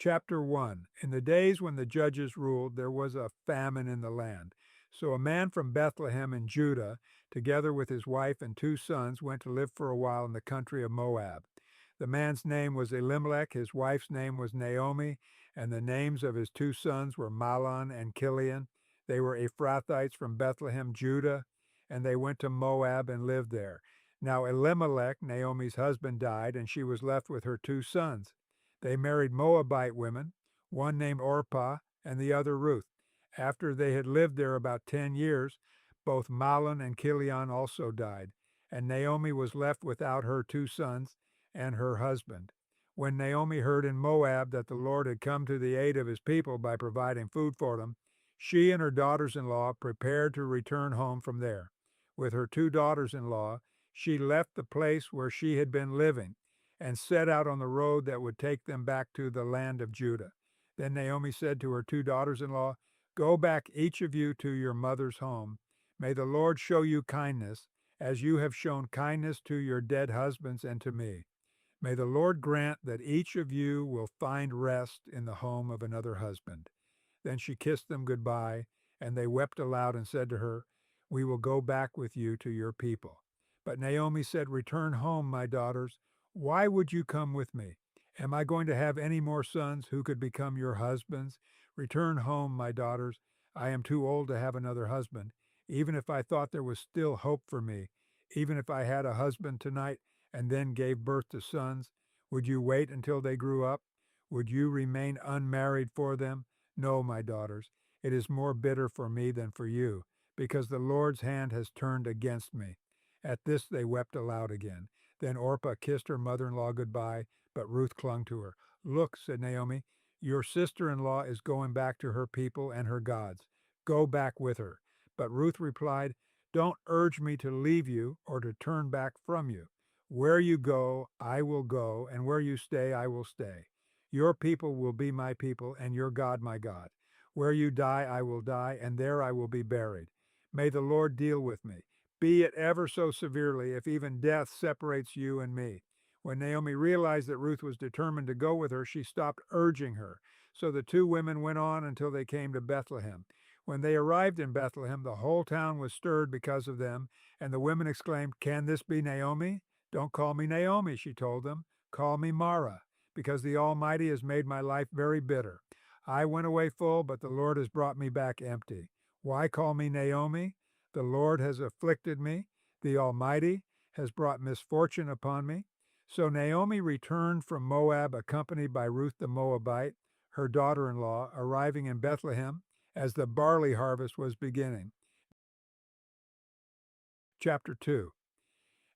Chapter 1. In the days when the judges ruled, there was a famine in the land. So a man from Bethlehem in Judah, together with his wife and 2 sons, went to live for a while in the country of Moab. The man's name was Elimelech, his wife's name was Naomi, and the names of his 2 sons were Mahlon and Chilion. They were Ephrathites from Bethlehem, Judah, and they went to Moab and lived there. Now Elimelech, Naomi's husband, died, and she was left with her 2 sons. They married Moabite women, one named Orpah and the other Ruth. After they had lived there about 10 years, both Mahlon and Chilion also died, and Naomi was left without her 2 sons and her husband. When Naomi heard in Moab that the Lord had come to the aid of his people by providing food for them, she and her daughters-in-law prepared to return home from there. With her 2 daughters-in-law, she left the place where she had been living and set out on the road that would take them back to the land of Judah. Then Naomi said to her 2 daughters-in-law, "Go back, each of you, to your mother's home. May the Lord show you kindness, as you have shown kindness to your dead husbands and to me. May the Lord grant that each of you will find rest in the home of another husband." Then she kissed them goodbye, and they wept aloud and said to her, "We will go back with you to your people." But Naomi said, "Return home, my daughters. Why would you come with me? Am I going to have any more sons who could become your husbands? Return home, my daughters. I am too old to have another husband. Even if I thought there was still hope for me, even if I had a husband tonight and then gave birth to sons, would you wait until they grew up? Would you remain unmarried for them? No, my daughters. It is more bitter for me than for you, because the Lord's hand has turned against me." At this they wept aloud again. Then Orpah kissed her mother-in-law goodbye, but Ruth clung to her. "Look," said Naomi, "your sister-in-law is going back to her people and her gods. Go back with her." But Ruth replied, "Don't urge me to leave you or to turn back from you. Where you go, I will go, and where you stay, I will stay. Your people will be my people, and your God my God. Where you die, I will die, and there I will be buried. May the Lord deal with me, be it ever so severely, if even death separates you and me." When Naomi realized that Ruth was determined to go with her, she stopped urging her. So the 2 women went on until they came to Bethlehem. When they arrived in Bethlehem, the whole town was stirred because of them, and the women exclaimed, "Can this be Naomi?" "Don't call me Naomi," she told them. "Call me Mara, because the Almighty has made my life very bitter. I went away full, but the Lord has brought me back empty. Why call me Naomi? The Lord has afflicted me. The Almighty has brought misfortune upon me." So Naomi returned from Moab, accompanied by Ruth the Moabite, her daughter-in-law, arriving in Bethlehem as the barley harvest was beginning. Chapter 2.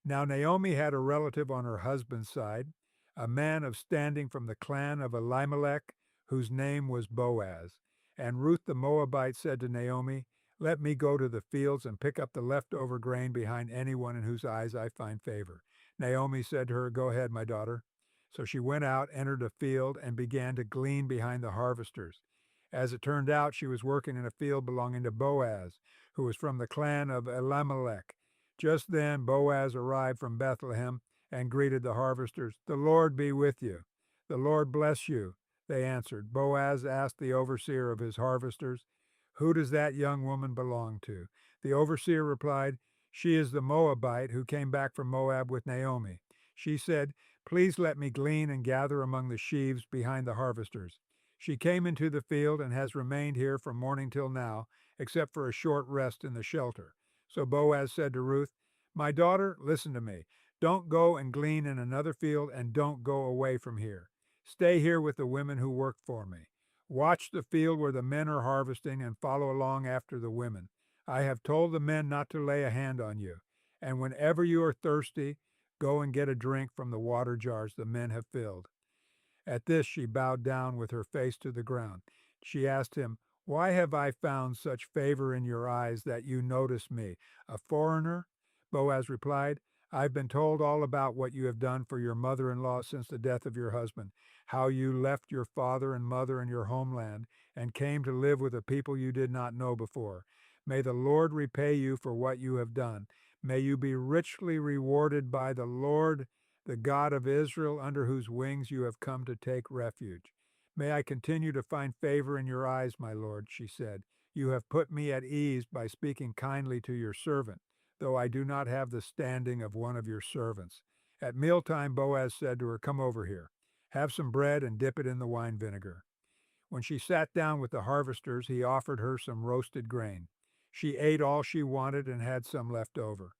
Now Naomi had a relative on her husband's side, a man of standing from the clan of Elimelech, whose name was Boaz. And Ruth the Moabite said to Naomi, "Let me go to the fields and pick up the leftover grain behind anyone in whose eyes I find favor." Naomi said to her, "Go ahead, my daughter." So she went out, entered a field, and began to glean behind the harvesters. As it turned out, she was working in a field belonging to Boaz, who was from the clan of Elimelech. Just then Boaz arrived from Bethlehem and greeted the harvesters. "The Lord be with you." "The Lord bless you," they answered. Boaz asked the overseer of his harvesters, "Who does that young woman belong to?" The overseer replied, "She is the Moabite who came back from Moab with Naomi." She said, "Please let me glean and gather among the sheaves behind the harvesters." She came into the field and has remained here from morning till now, except for a short rest in the shelter. So Boaz said to Ruth, "My daughter, listen to me. Don't go and glean in another field, and don't go away from here. Stay here with the women who work for me. Watch the field where the men are harvesting and follow along after the women. I have told the men not to lay a hand on you. And whenever you are thirsty, go and get a drink from the water jars the men have filled." At this she bowed down with her face to the ground. She asked him, "Why have I found such favor in your eyes that you notice me, a foreigner?" Boaz replied, "I've been told all about what you have done for your mother-in-law since the death of your husband, how you left your father and mother and your homeland and came to live with a people you did not know before. May the Lord repay you for what you have done. May you be richly rewarded by the Lord, the God of Israel, under whose wings you have come to take refuge. "May I continue to find favor in your eyes, my lord," she said. "You have put me at ease by speaking kindly to your servant, though I do not have the standing of one of your servants." At mealtime, Boaz said to her, "Come over here. Have some bread and dip it in the wine vinegar." When she sat down with the harvesters, he offered her some roasted grain. She ate all she wanted and had some left over.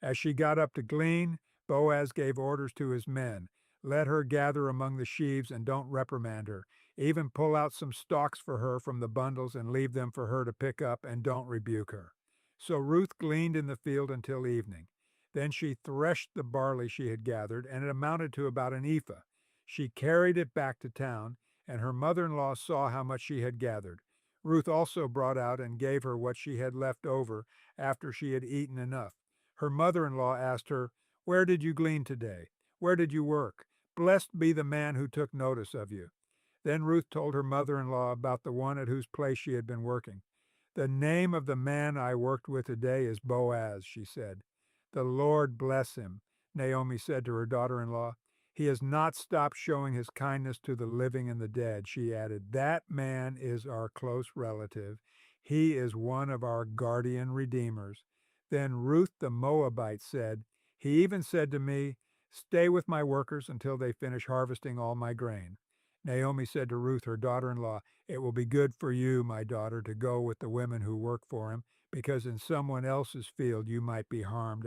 As she got up to glean, Boaz gave orders to his men. "Let her gather among the sheaves and don't reprimand her. Even pull out some stalks for her from the bundles and leave them for her to pick up, and don't rebuke her." So Ruth gleaned in the field until evening. Then she threshed the barley she had gathered, and it amounted to about an ephah. She carried it back to town, and her mother-in-law saw how much she had gathered. Ruth also brought out and gave her what she had left over after she had eaten enough. Her mother-in-law asked her, "Where did you glean today? Where did you work? Blessed be the man who took notice of you." Then Ruth told her mother-in-law about the one at whose place she had been working. "The name of the man I worked with today is Boaz," she said. "The Lord bless him," Naomi said to her daughter-in-law. "He has not stopped showing his kindness to the living and the dead," she added. "That man is our close relative. He is one of our guardian redeemers." Then Ruth the Moabite said, "He even said to me, 'Stay with my workers until they finish harvesting all my grain.'" Naomi said to Ruth, her daughter-in-law, "It will be good for you, my daughter, to go with the women who work for him, because in someone else's field you might be harmed.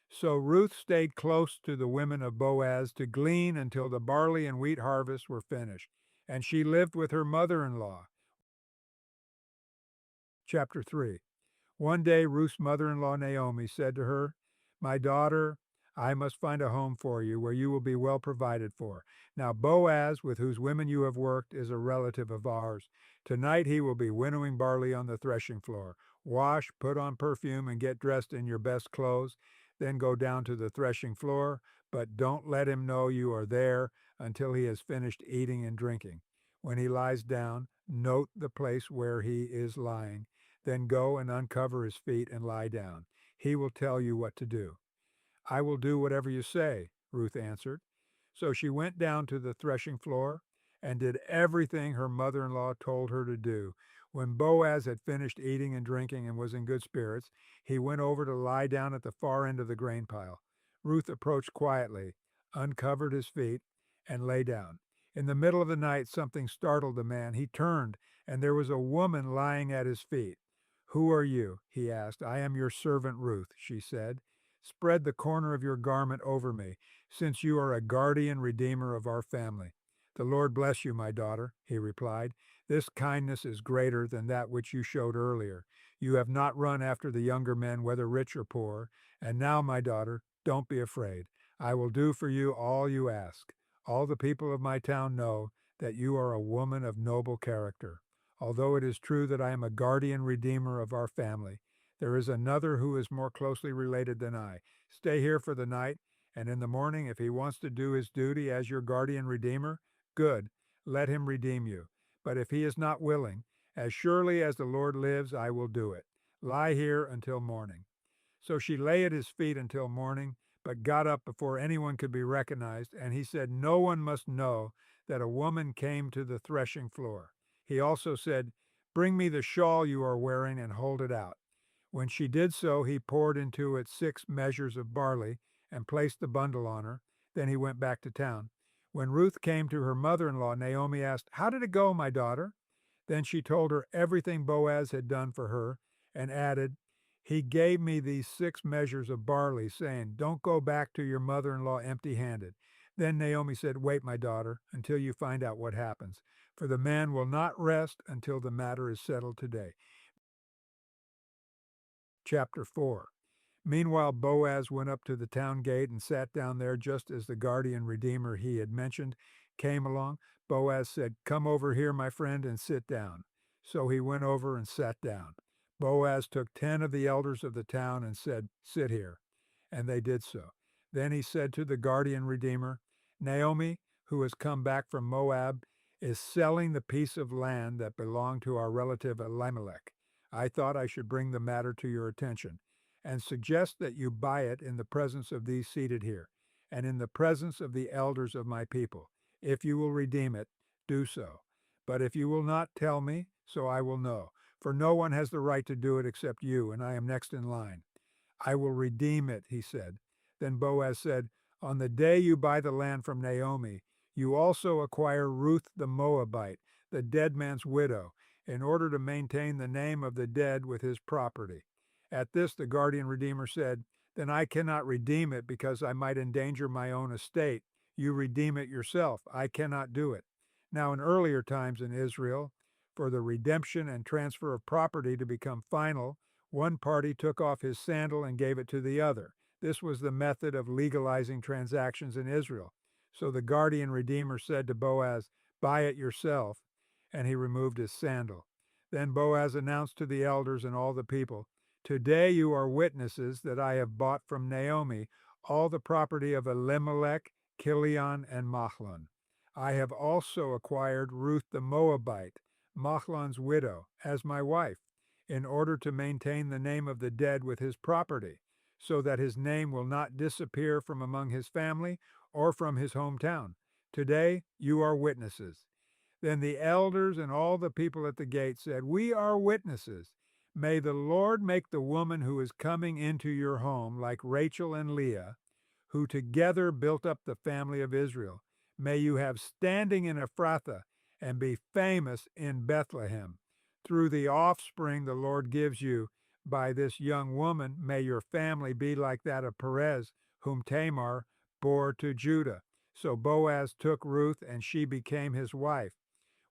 So Ruth stayed close to the women of Boaz to glean until the barley and wheat harvests were finished, and she lived with her mother-in-law. Chapter 3. One day Ruth's mother-in-law Naomi said to her, "My daughter, I must find a home for you where you will be well provided for. Now Boaz, with whose women you have worked, is a relative of ours. Tonight he will be winnowing barley on the threshing floor. Wash, put on perfume, and get dressed in your best clothes. Then go down to the threshing floor, but don't let him know you are there until he has finished eating and drinking. When he lies down, note the place where he is lying. Then go and uncover his feet and lie down. He will tell you what to do." "I will do whatever you say," Ruth answered. So she went down to the threshing floor and did everything her mother-in-law told her to do. When Boaz had finished eating and drinking and was in good spirits, he went over to lie down at the far end of the grain pile. Ruth approached quietly, uncovered his feet, and lay down. In the middle of the night, something startled the man. He turned, and there was a woman lying at his feet. "Who are you?" he asked. "I am your servant Ruth," she said. "Spread the corner of your garment over me, since you are a guardian redeemer of our family." "The Lord bless you, my daughter," he replied. "This kindness is greater than that which you showed earlier. You have not run after the younger men, whether rich or poor. And now, my daughter, don't be afraid. I will do for you all you ask. All the people of my town know that you are a woman of noble character. Although it is true that I am a guardian redeemer of our family, there is another who is more closely related than I. Stay here for the night, and in the morning, if he wants to do his duty as your guardian redeemer, good, let him redeem you. But if he is not willing, as surely as the Lord lives, I will do it. Lie here until morning." So she lay at his feet until morning, but got up before anyone could be recognized, and he said no one must know that a woman came to the threshing floor. He also said, "Bring me the shawl you are wearing and hold it out." When she did so, he poured into it 6 measures of barley and placed the bundle on her. Then he went back to town. When Ruth came to her mother-in-law, Naomi asked, "How did it go, my daughter?" Then she told her everything Boaz had done for her and added, "He gave me these 6 measures of barley, saying, 'Don't go back to your mother-in-law empty-handed.'" Then Naomi said, "Wait, my daughter, until you find out what happens, for the man will not rest until the matter is settled today." Chapter 4. Meanwhile, Boaz went up to the town gate and sat down there just as the guardian redeemer he had mentioned came along. Boaz said, "Come over here, my friend, and sit down." So he went over and sat down. Boaz took 10 of the elders of the town and said, "Sit here." And they did so. Then he said to the guardian redeemer, "Naomi, who has come back from Moab, is selling the piece of land that belonged to our relative Elimelech. I thought I should bring the matter to your attention and suggest that you buy it in the presence of these seated here, and in the presence of the elders of my people. If you will redeem it, do so. But if you will not tell me, so I will know. For no one has the right to do it except you, and I am next in line. I will redeem it, he said. Then Boaz said, On the day you buy the land from Naomi, you also acquire Ruth the Moabite, the dead man's widow, in order to maintain the name of the dead with his property. At this, the guardian redeemer said, Then I cannot redeem it because I might endanger my own estate. You redeem it yourself. I cannot do it. Now, in earlier times in Israel, for the redemption and transfer of property to become final, one party took off his sandal and gave it to the other. This was the method of legalizing transactions in Israel. So the guardian redeemer said to Boaz, Buy it yourself. And he removed his sandal. Then Boaz announced to the elders and all the people, Today you are witnesses that I have bought from Naomi all the property of Elimelech, Kilion, and Mahlon. I have also acquired Ruth the Moabite, Mahlon's widow, as my wife, in order to maintain the name of the dead with his property, so that his name will not disappear from among his family or from his hometown. Today you are witnesses. Then the elders and all the people at the gate said, We are witnesses. May the Lord make the woman who is coming into your home like Rachel and Leah, who together built up the family of Israel. May you have standing in Ephrathah and be famous in Bethlehem. Through the offspring the Lord gives you by this young woman, may your family be like that of Perez, whom Tamar bore to Judah. So Boaz took Ruth, and she became his wife.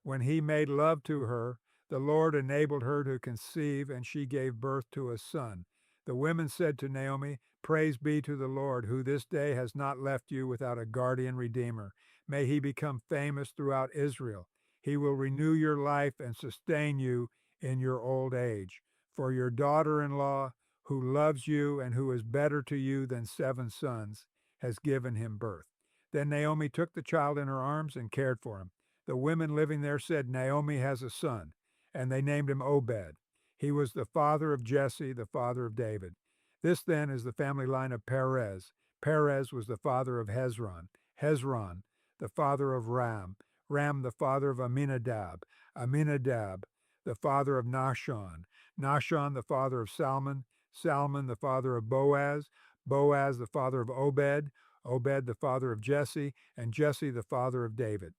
When he made love to her, the Lord enabled her to conceive, and she gave birth to a son. The women said to Naomi, Praise be to the Lord, who this day has not left you without a guardian redeemer. May he become famous throughout Israel. He will renew your life and sustain you in your old age. For your daughter-in-law, who loves you and who is better to you than 7 sons, has given him birth. Then Naomi took the child in her arms and cared for him. The women living there said, Naomi has a son, and they named him Obed. He was the father of Jesse, the father of David. This then is the family line of Perez. Perez was the father of Hezron. Hezron, the father of Ram. Ram, the father of Aminadab. Aminadab, the father of Nahshon. Nahshon, the father of Salmon. Salmon, the father of Boaz. Boaz, the father of Obed. Obed, the father of Jesse. And Jesse, the father of David.